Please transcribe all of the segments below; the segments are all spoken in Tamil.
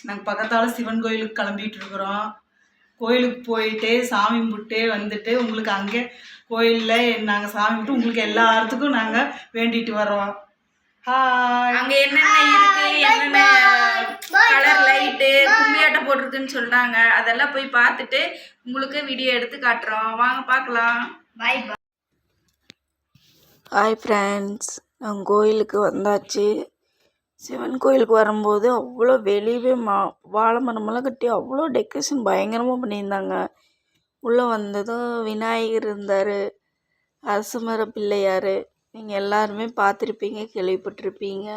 நாங்கள் பக்கத்தால் சிவன் கோயிலுக்கு கிளம்பிட்டு இருக்கிறோம். கோயிலுக்கு போயிட்டு சாமி கும்பிட்டு வந்துட்டு உங்களுக்கு அங்கே கோயிலில் நாங்கள் சாமி கும்பிட்டு உங்களுக்கு எல்லாத்துக்கும் நாங்கள் வேண்டிட்டு வரோம். அங்க என்னென்ன இருக்கு, என்னென்ன கலர் லைட்டு கும்மியாட்டம் போட்டிருக்குன்னு சொல்றாங்க. அதெல்லாம் போய் பார்த்துட்டு உங்களுக்கு வீடியோ எடுத்து காட்டுறோம். வாங்க பார்க்கலாம். பாய். ஹாய் ஃப்ரெண்ட்ஸ், நாங்கள் கோயிலுக்கு வந்தாச்சு. சிவன் கோயிலுக்கு வரும்போது அவ்வளோ வெளியவே வாழை மரமெல்லாம் கட்டி அவ்வளோ டெக்கரேஷன் பயங்கரமாக பண்ணியிருந்தாங்க. உள்ளே வந்ததும் விநாயகர் இருந்தார், அரசமர பிள்ளையார். நீங்கள் எல்லாருமே பார்த்துருப்பீங்க, கேள்விப்பட்டிருப்பீங்க.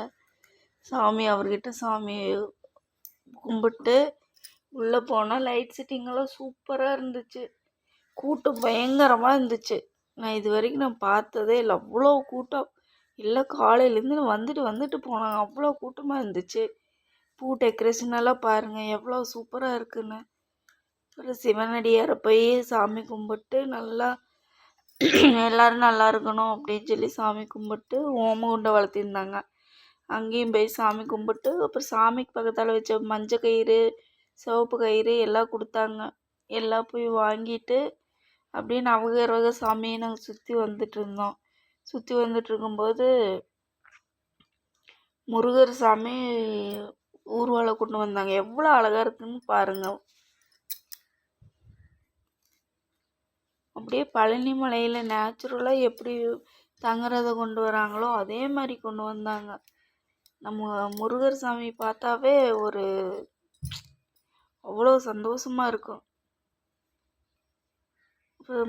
சாமி அவர்கிட்ட சாமி கும்பிட்டு உள்ளே போனால் லைட் செட்டிங்கெல்லாம் சூப்பராக இருந்துச்சு. கூட்டம் பயங்கரமாக இருந்துச்சு. நான் இது வரைக்கும் நான் பார்த்ததே இல்லை, அவ்வளோ கூட்டம். இல்லை, காலையிலேருந்து வந்துட்டு போனாங்க, அவ்வளோ கூட்டமாக இருந்துச்சு. பூ டெக்கரேஷன் எல்லாம் பாருங்கள் எவ்வளோ சூப்பராக இருக்குன்னு. அப்புறம் சிவனடியாரை போய் சாமி கும்பிட்டு நல்லா எல்லோரும் நல்லா இருக்கணும் அப்படின்னு சொல்லி சாமி கும்பிட்டு ஓமகுண்டை வளர்த்திருந்தாங்க. அங்கேயும் போய் சாமி கும்பிட்டு அப்புறம் சாமிக்கு பக்கத்தால் வச்ச மஞ்சள் கயிறு, சிவப்பு கயிறு எல்லாம் கொடுத்தாங்க. எல்லாம் போய் வாங்கிட்டு அப்படியே நவகிரக சாமியை நாங்கள் சுற்றி வந்துட்டுருந்தோம். சுற்றி வந்துட்டுருக்கும்போது முருகர் சாமி ஊர்வலம் கொண்டு வந்தாங்க. எவ்வளோ அழகாக இருக்குன்னு பாருங்கள். அப்படியே பழனி மலையில் நேச்சுரலாக எப்படி தங்குறதை கொண்டு வராங்களோ அதே மாதிரி கொண்டு வந்தாங்க. நம்ம முருகர் சாமி பார்த்தாவே ஒரு அவ்வளோ சந்தோஷமாக இருக்கும்.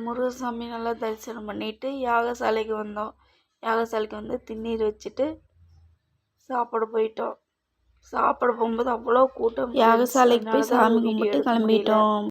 முருகர் சாமி நல்லா தரிசனம் பண்ணிவிட்டு யாகசாலைக்கு வந்தோம். யாகசாலைக்கு வந்து திருநீர் வச்சுட்டு சாப்பிட போயிட்டோம். சாப்பிட போகும்போது அவ்வளோ கூட்டம். யாகசாலைக்கு போய் சாமி கும்பிட்டு கிளம்பிட்டோம்.